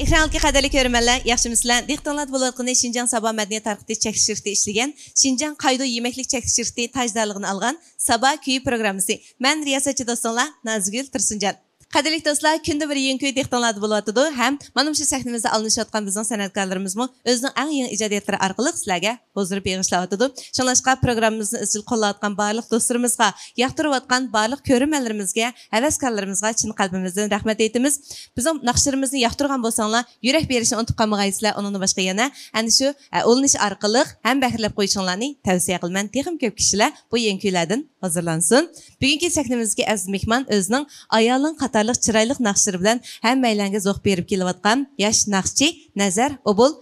Ekranlıqı qədərli görmənlər, yaxşımısınızlar? Dehqonlar bulayotqanı Şinjan Sabah Mədəniyyət Tarixi çəkiş şirkəti işləyən, Şinjan Qaydo yeməklik çəkiş şirkəti tajdarlığını alğan Sabah Küyü proqramısı. Mən riyasətçi dostunlar Nazgül Tursuncan. Qədərli dostlar, gündə bir yeni köy dehqonlarda bulayotıdı. Həm mənim şu səhnəmizdə alınışıyotqan bizning sənətkarlarımızmı özünün ən yeni ijadiyyatları arqılıq sizlərə huzur bağışlayotıdı. Şunlaşqa proqramımızı izil qolayotqan barlıq dostlarımızga, yaxtırıyotqan barlıq görünmələrimizə, həvəskarlarımızga çin qalbimizdən rəhmət etimiz. Bizim naqşlarımızı yaxtırgan bolsanglar, yürək berişini unutub qalmağaysızlar, onun başqa yana әні şu oluniş arqılıq həm bəxirləb qoyuşunlarını tavsiyə qılman. Texim köp kişilər bu yeni köylərdən hazırlansın. Bugünkü səhnəmizə əziz mehman özünün ayalın qatarlıq çiraylıq naqşları bilan həmməyləngə zoq berib kelayotqan yaş naqşçı Nazar Obul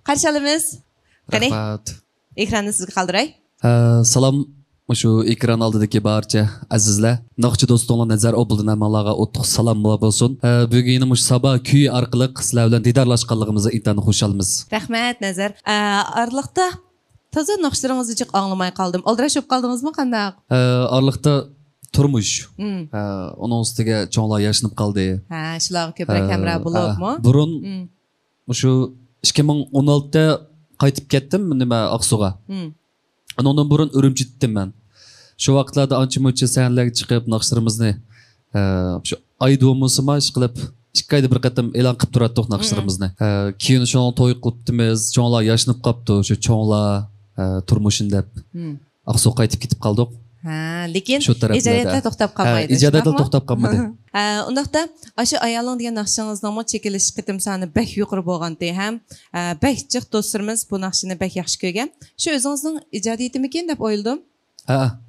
qarşılamız. Rahmat. Ekranni sizga qaldiray. Salam, şu ekran aldidagi barcha azizlar, naqşçı dostlar Nazar Obuldan amalarga o'ttiq salam bo'lsin. Bugun mush Sabah Küyü orqali sizlar bilan didarlashganligimizga intan xushhalmiz. Rahmat Nazar. Arliqda toza naqşlaringizni jiq anglamay qoldim. Oldirashib qoldingizmi qanday? Arliqda turmuş. Onun ustiga cho'nglar yashnib qoldi. Ha, shular ko'proq hamroh bo'libmi? Burun shu 2016da qaytib ketdim nima Aqsuga. Ondan burun Urumchitdim men. Shu vaqtlarda ancha-muncha sahnlarga chiqib naqshlarimizni shu aydomusima ish qilib 2 oyda bir qatam e'lon qilib turatdik naqshlarimizni. Keyin shuni to'y qilibdimiz, cho'nglar yashnib qolibdi, shu cho'nglar turmushin deb Aqsuga qaytib ketib qoldik. Ha, lekin ijodiyatlar to'xtab qolmaydi. Ijodiyatlar to'xtab qolmadi. Undaqda aşı ayalın degan naqshingizni chekilish qitim sani bək yuqori bo'lganda ham bək jiq do'stlarimiz bu naqshini bək yaxshi ko'rgan. Shu o'zingizning ijodiyatimikin deb o'yladim. Ha.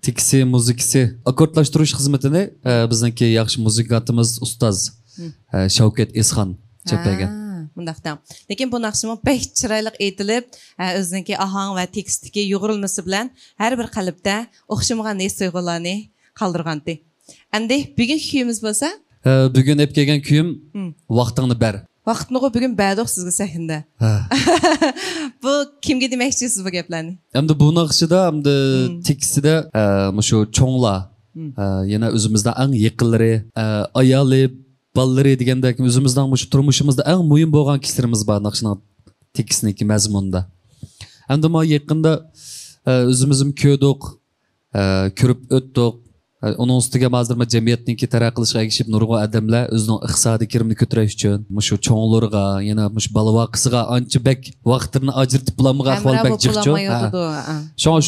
Tekisi, muzikasi, akkordlashtirish xizmatini bizniki yaxshi muzikantimiz ustoz Shavkat Esxon chepagan. Bundaqda. Lekin bu naqshimi bək chiroyli aytilib, o'ziniki ahang va tekstdagi yo'g'rilmasi bilan har bir qalbda o'xshamagan his-tuyg'ularni qoldirgandi. Endi bugun kuyimiz bo'lsa, bugun hep kelgan kuyim vaqtingni ber. Vaqtni bugun berdik sizga sahnada. Bu kimga demoqchisiz bu gaplarni? Endi bu naqshida, endi tekstida shu cho'nglar, yana o'zimizdan eng yaqinlari, ayoli balları degandek o'zimizdan shu turmushimizda eng muhim bo'lgan kishilarimiz bor naqshning tekstniki mazmunida. Endi men yaqinda o'zimizim ko'rdik, ko'rib o'tdik. Onun ustiga mazdirma jamiyatniki taraqqiyotga erishib nurg'un odamlar o'zining iqtisodiy kirimini ko'tarish uchun shu cho'nglarga, yana shu balavoqisiga ancha bek vaqtini ajratib bulanmagan ahvol bek chiqdi.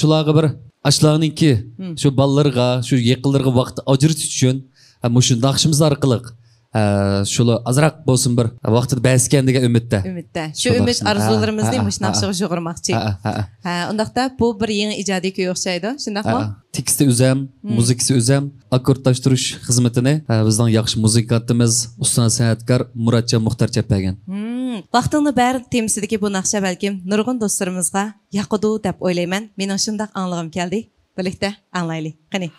Shularga bir ashlarniki shu ballarga, shu yaqinlarga vaqt ajratish uchun shu naqshimiz orqali şunu azraq bo'lsin bir vaqtida ba'skan degan umidda. Shu umid arzularimizni mush naqshiga yo'g'irmoqchi. Undaqda bu bir yangi ijodiy kuy o'xshaydi, shundaqmi? Teksti o'zim, muzikasi o'zim, akkordlashtirish xizmatini bizning yaxshi muzikantimiz, usta san'atkor Muratjon Muxtar chepagan. Vaqtingni ber temisidagi bu naqsha balkim nurg'un do'stlarimizga yoqadi deb o'ylayman. Mening shundaq anglag'im keldi. Birlikda anglaylik. Qani.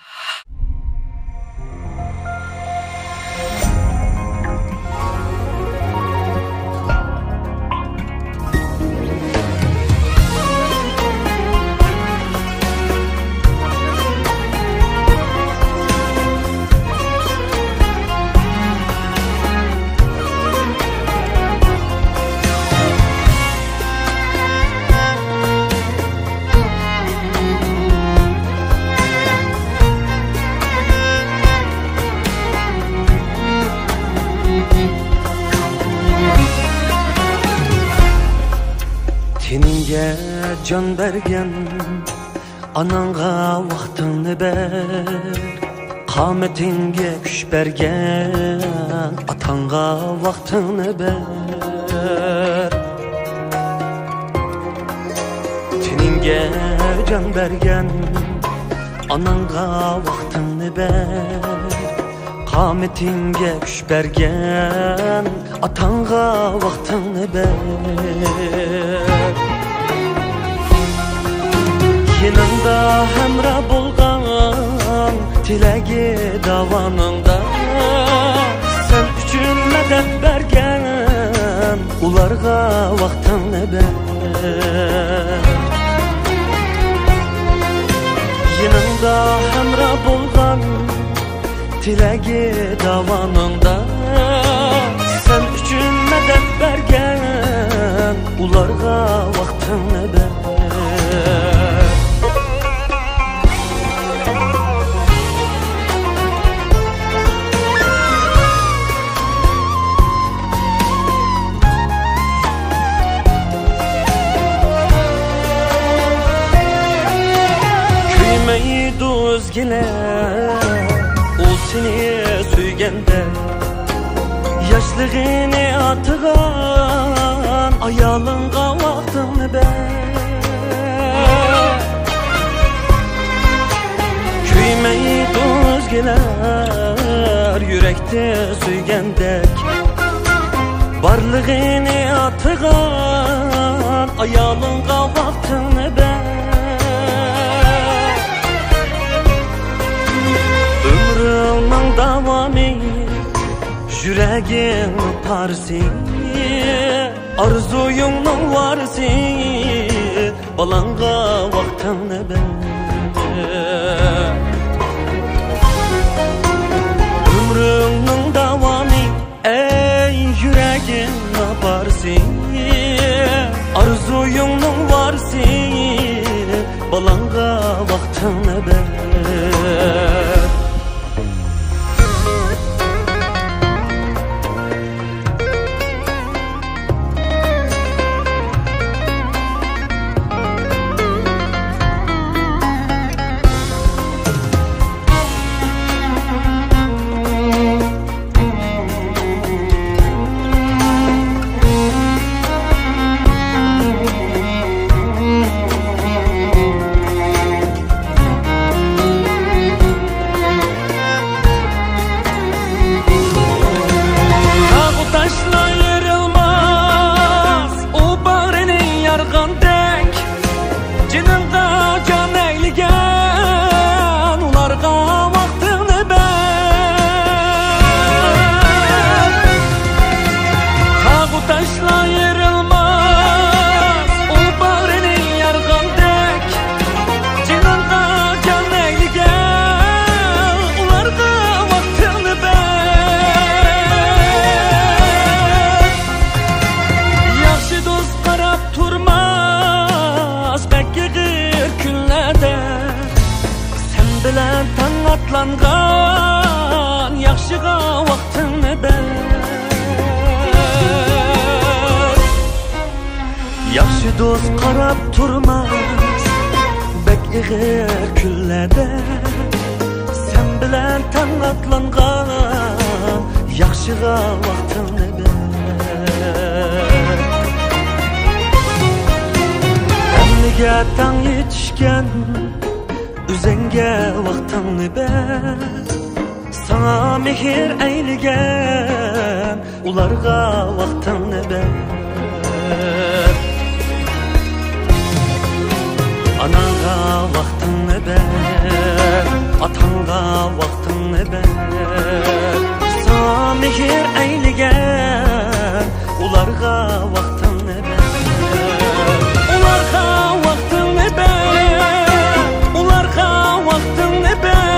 Seninge can bergen, ananga vaqtını ber. Qametinge güç bergen, atanga vaqtını ber. Seninge can bergen, ananga vaqtını ber. Qametinge güç bergen, atanga vaqtını ber. Yanında hemra bulgan tilegi davanında sen üçün medet bergen ularga vaqtını ber. Yanında hemra bulgan tilegi davanında sen üçün medet deb bergen ularga vaqtını ber. Küymeydi özgeler o seni süygende, yaşlığını atıgan ayalınga vaktını ber. Küymeydi özgeler yürekte süygendek, barlığını atıgan ayalınga vaktını ber. Ömrümün davamı yüreğin parsi, arzuyunun varsi, balanga vaktını ber. Ömrümün davamı ey yüreğin parsi, arzuyunun varsi, balanga vaktını ber. Atlangan yaxşıga vaktını ber. Yaxşı dost qarab turmaz bek ig'ir kunlarda, sen bilan tan atlangan yaxşıga vaktını ber. Emniga tan yetishgan üzenge vaktını ber. Sana mehir eyligen ularga vaktını ber. Anaga vaktını ber, atanga vaktını ber. Sana mehir eyligen ularga vaktını ber. Ularga vaktını ber, ularga vaktını ber.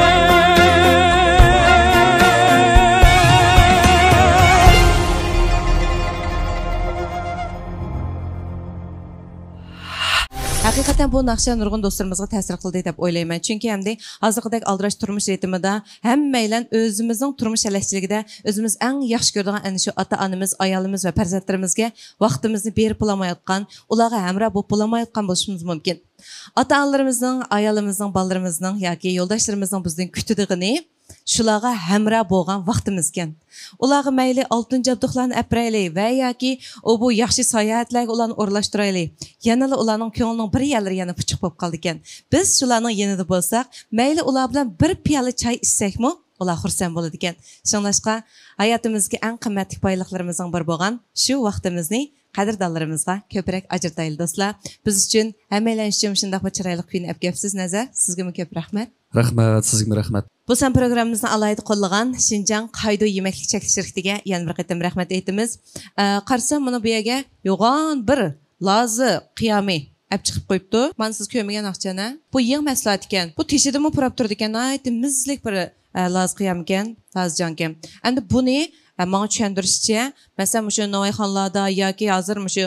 Haqiqatan bu naqsha nurg'un do'stlarimizga ta'sir qildi deb o'ylayman. Chunki hamda hozirgidek aldirash turmush ritmida hammaylar o'zimizning turmush alashchiligida o'zimiz eng yaxshi ko'radigan ana shu ota-onamiz, ayolimiz va farzandlarimizga vaqtimizni berib bo'lmayotgan, ularga hamroh bo'lib bo'lmayotgan bo'lishimiz mumkin. Ota-onalarimizning, ayolimizning, bolalarimizning yoki yo'ldoshlarımızning bizdan kutadiğini shularga hamroh bo'lgan vaqtimiz ekan. Ularga mayli oltin jabduqlarni aprayli va yoki bu yaxshi sayohatlarga ularni o'rlashtirayli. Yana ularning ko'nglining bir yerlari yana puchuq bo'lib qoldi ekan. Biz shularning yanida bo'lsak, mayli ular bilan bir piyola choy ichsakmi, ular xursand bo'ladi ekan. Shunlashqa hayotimizga eng qimmatli boyliqlarimizning biri bo'lgan shu vaqtimizni qadrdonlarimizga ko'proq ajrataylik do'stlar. Biz uchun hammalar uchun shunday chiroyli kuyni apgapsiz Nazar. Sizga ko'p rahmat. Rahmat, sizga rahmat. Bu san programmamizni alayda qo'llagan Xinjiang Qaydo yemeklik chekish shirkatiga yana bir qatam rahmat aytamiz. Qarsam buni bu yerga yo'g'on bir lozi qiyomi olib chiqib qo'yibdi. Men siz ko'rmagan aqchana. Bu yeng mahsulot ekan. Bu teshidimi purab turdi ekan. Aytib mizlik bir lozi qiyom ekan, lozjon ekan. Endi buni Bana tushuntirishcha, masalan, shu novayxonlarda yoki hozir shu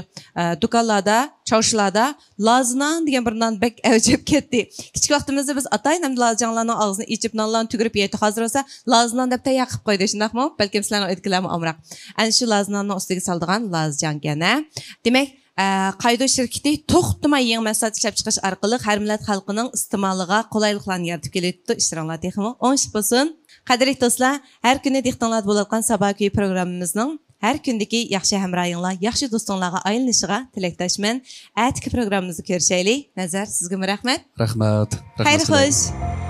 do'konlarda, çarşılarda laznan degan bir non bek avjib ketdi. Kichik vaqtimizda biz atayın ham lazjanlarning og'zini ichib nonlarni tugirib yeydi. Hozir esa laznan deb tayyor qilib qo'ydi, shundaqmi? Balkim sizlarning aytganlarmi amroq. Ana shu laznanning ustiga soldigan lazjan gana. Demak, Qaydo şirketi to'xtamay yangi mahsulot ishlab chiqarish orqali har millat xalqining iste'moliga qulayliklarni yaratib kelyapti. Ishtiroqlar texmi 10 bo'lsin. Qadrli do'stlar, har kuni dehqonlar bo'layotgan Sabah kuyi programmamizning har kundagi yaxshi hamrohinglar, yaxshi do'stinglarga aylanishiga tilakdoshman. Atki programmamizni ko'rishaylik. Nazar, sizga rahmat. Rahmat. Xayr xo'sh.